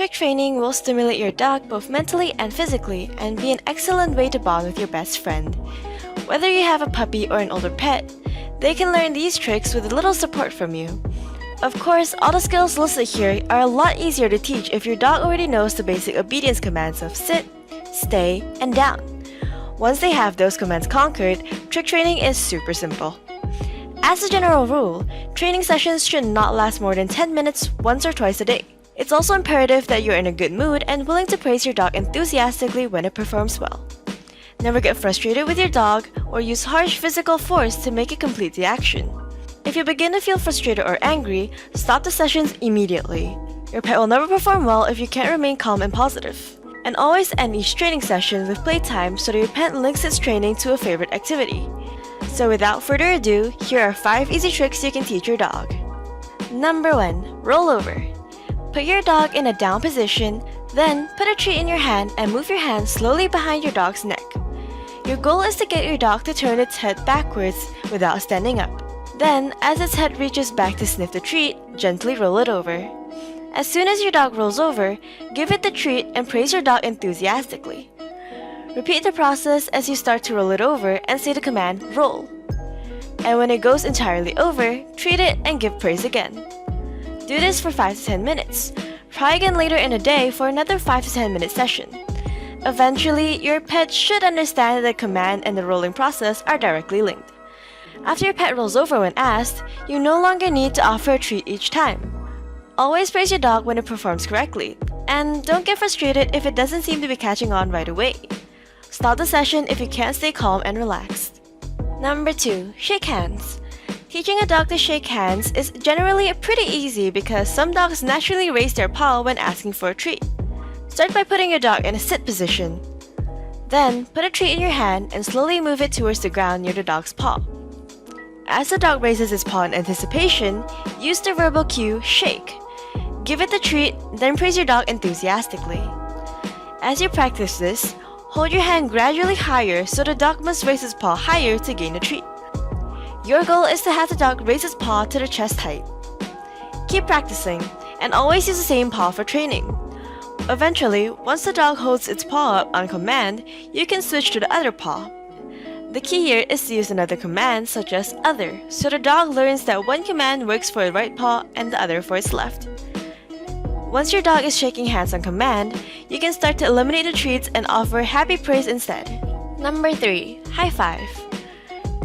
Trick training will stimulate your dog both mentally and physically and be an excellent way to bond with your best friend. Whether you have a puppy or an older pet, they can learn these tricks with a little support from you. Of course, all the skills listed here are a lot easier to teach if your dog already knows the basic obedience commands of sit, stay, and down. Once they have those commands conquered, trick training is super simple. As a general rule, training sessions should not last more than 10 minutes once or twice a day. It's also imperative that you're in a good mood and willing to praise your dog enthusiastically when it performs well. Never get frustrated with your dog or use harsh physical force to make it complete the action. If you begin to feel frustrated or angry, stop the sessions immediately. Your pet will never perform well if you can't remain calm and positive. And always end each training session with playtime so that your pet links its training to a favorite activity. So without further ado, here are 5 easy tricks you can teach your dog. Number 1. Roll over. Put your dog in a down position, then put a treat in your hand and move your hand slowly behind your dog's neck. Your goal is to get your dog to turn its head backwards without standing up. Then, as its head reaches back to sniff the treat, gently roll it over. As soon as your dog rolls over, give it the treat and praise your dog enthusiastically. Repeat the process as you start to roll it over and say the command, roll. And when it goes entirely over, treat it and give praise again. Do this for 5 to 10 minutes. Try again later in the day for another 5 to 10 minute session. Eventually, your pet should understand that the command and the rolling process are directly linked. After your pet rolls over when asked, you no longer need to offer a treat each time. Always praise your dog when it performs correctly, and don't get frustrated if it doesn't seem to be catching on right away. Stop the session if you can't stay calm and relaxed. Number 2. Shake hands. Teaching a dog to shake hands is generally pretty easy because some dogs naturally raise their paw when asking for a treat. Start by putting your dog in a sit position. Then, put a treat in your hand and slowly move it towards the ground near the dog's paw. As the dog raises its paw in anticipation, use the verbal cue, shake. Give it the treat, then praise your dog enthusiastically. As you practice this, hold your hand gradually higher so the dog must raise its paw higher to gain the treat. Your goal is to have the dog raise its paw to the chest height. Keep practicing, and always use the same paw for training. Eventually, once the dog holds its paw up on command, you can switch to the other paw. The key here is to use another command such as other, so the dog learns that one command works for the right paw and the other for its left. Once your dog is shaking hands on command, you can start to eliminate the treats and offer happy praise instead. Number 3. High five.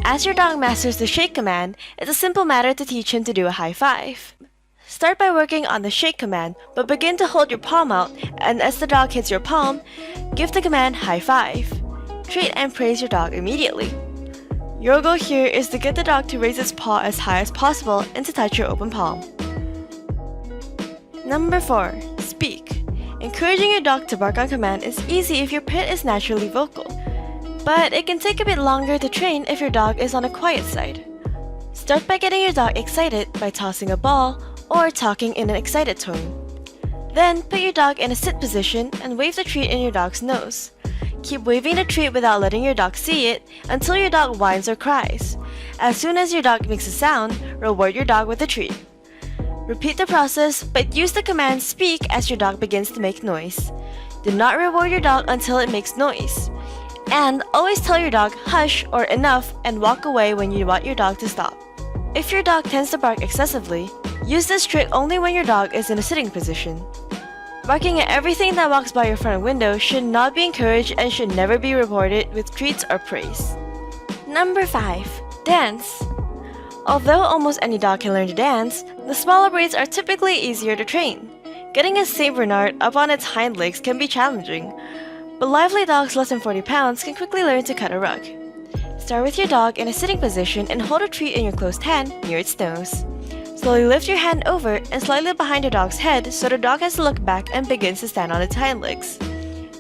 As your dog masters the shake command, it's a simple matter to teach him to do a high five. Start by working on the shake command, but begin to hold your palm out, and as the dog hits your palm, give the command high five. Treat and praise your dog immediately. Your goal here is to get the dog to raise its paw as high as possible and to touch your open palm. Number 4. Speak. Encouraging your dog to bark on command is easy if your pet is naturally vocal, but it can take a bit longer to train if your dog is on a quiet side. Start by getting your dog excited by tossing a ball or talking in an excited tone. Then put your dog in a sit position and wave the treat in your dog's nose. Keep waving the treat without letting your dog see it until your dog whines or cries. As soon as your dog makes a sound, reward your dog with the treat. Repeat the process, but use the command speak as your dog begins to make noise. Do not reward your dog until it makes noise. And always tell your dog hush or enough and walk away when you want your dog to stop. If your dog tends to bark excessively, use this trick only when your dog is in a sitting position. Barking at everything that walks by your front window should not be encouraged and should never be rewarded with treats or praise. Number 5. Dance. Although almost any dog can learn to dance, the smaller breeds are typically easier to train. Getting a Saint Bernard up on its hind legs can be challenging, but lively dogs less than 40 pounds can quickly learn to cut a rug. Start with your dog in a sitting position and hold a treat in your closed hand near its nose. Slowly lift your hand over and slightly behind your dog's head so the dog has to look back and begins to stand on its hind legs.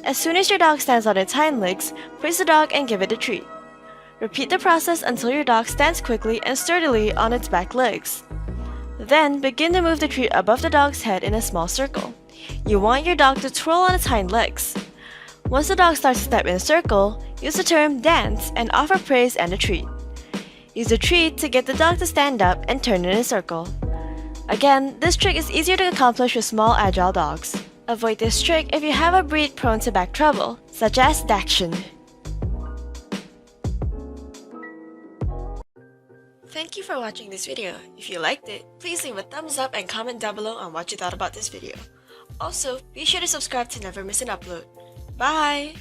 As soon as your dog stands on its hind legs, praise the dog and give it a treat. Repeat the process until your dog stands quickly and sturdily on its back legs. Then begin to move the treat above the dog's head in a small circle. You want your dog to twirl on its hind legs. Once the dog starts to step in a circle, use the term dance and offer praise and a treat. Use the treat to get the dog to stand up and turn in a circle. Again, this trick is easier to accomplish with small, agile dogs. Avoid this trick if you have a breed prone to back trouble, such as Dachshund. Thank you for watching this video. If you liked it, please leave a thumbs up and comment down below on what you thought about this video. Also, be sure to subscribe to never miss an upload. Bye!